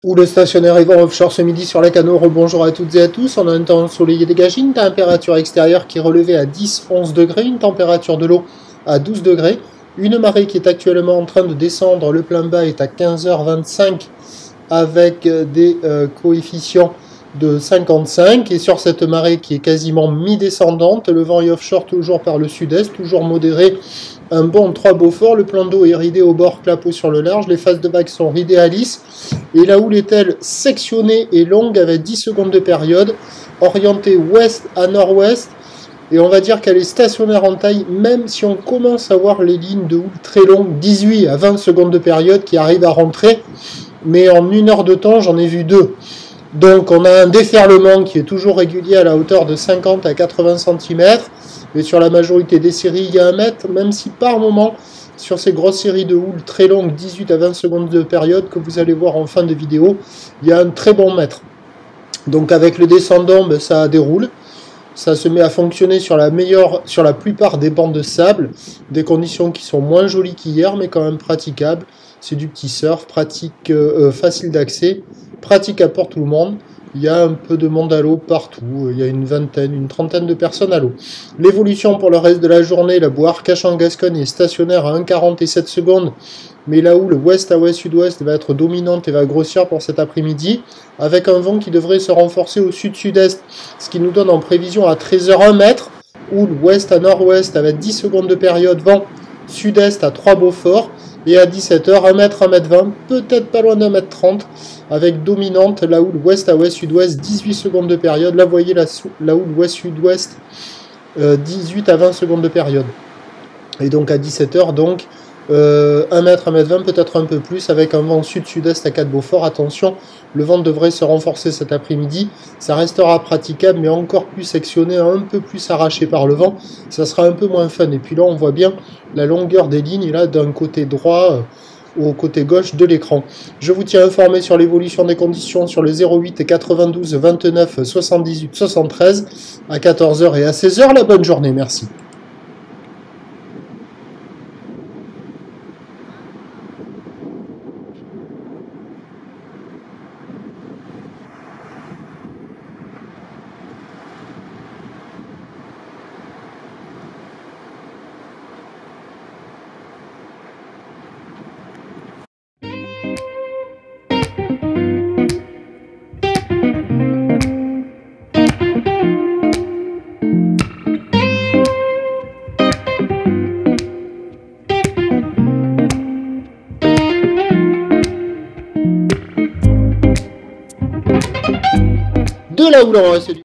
Où le stationnaire Yvon Offshore ce midi sur les canaux. Rebonjour à toutes et à tous. On a un temps ensoleillé dégagé, une température extérieure qui est relevée à 10-11 degrés, une température de l'eau à 12 degrés, une marée qui est actuellement en train de descendre. Le plein bas est à 15h25 avec des coefficients de 55, et sur cette marée qui est quasiment mi-descendante, le vent est offshore toujours par le sud-est, toujours modéré, un bon 3 Beaufort, le plan d'eau est ridé au bord, clapot sur le large, les phases de vagues sont ridées à lisse, et la houle est-elle sectionnée et longue avec 10 secondes de période, orientée ouest à nord-ouest, et on va dire qu'elle est stationnaire en taille, même si on commence à voir les lignes de houle très longues, 18 à 20 secondes de période qui arrivent à rentrer, mais en une heure de temps, j'en ai vu deux. Donc on a un déferlement qui est toujours régulier à la hauteur de 50 à 80 cm, et sur la majorité des séries, il y a 1 mètre, même si par moment, sur ces grosses séries de houle très longues, 18 à 20 secondes de période, que vous allez voir en fin de vidéo, il y a un très bon mètre. Donc avec le descendant, ça déroule. Ça se met à fonctionner sur la plupart des bancs de sable, des conditions qui sont moins jolies qu'hier, mais quand même praticables. C'est du petit surf, pratique, facile d'accès, pratique pour tout le monde. Il y a un peu de monde à l'eau partout, il y a une trentaine de personnes à l'eau. L'évolution pour le reste de la journée, la boue Arcachon-Gascogne est stationnaire à 1,47 secondes, mais la houle ouest à ouest-sud-ouest va être dominante et va grossir pour cet après-midi, avec un vent qui devrait se renforcer au sud-sud-est, ce qui nous donne en prévision à 13h 1 mètre, houle ouest à nord-ouest avec 10 secondes de période, vent sud-est à 3 Beaufort, et à 17h 1 mètre 1 mètre 20, peut-être pas loin d'1 mètre 30, avec dominante la houle ouest à ouest-sud-ouest, 18 secondes de période, là vous voyez la houle ouest-sud-ouest, 18 à 20 secondes de période. Et donc à 17h, donc 1 mètre 1 mètre 20, peut-être un peu plus, avec un vent sud-sud-est à 4 Beaufort. Attention, le vent devrait se renforcer cet après-midi, ça restera praticable, mais encore plus sectionné, un peu plus arraché par le vent, ça sera un peu moins fun. Et puis là, on voit bien la longueur des lignes, là, d'un côté droit au côté gauche de l'écran. Je vous tiens informé sur l'évolution des conditions sur le 08 et 92 29 78 73 à 14h et à 16h. La bonne journée, merci. De la houle en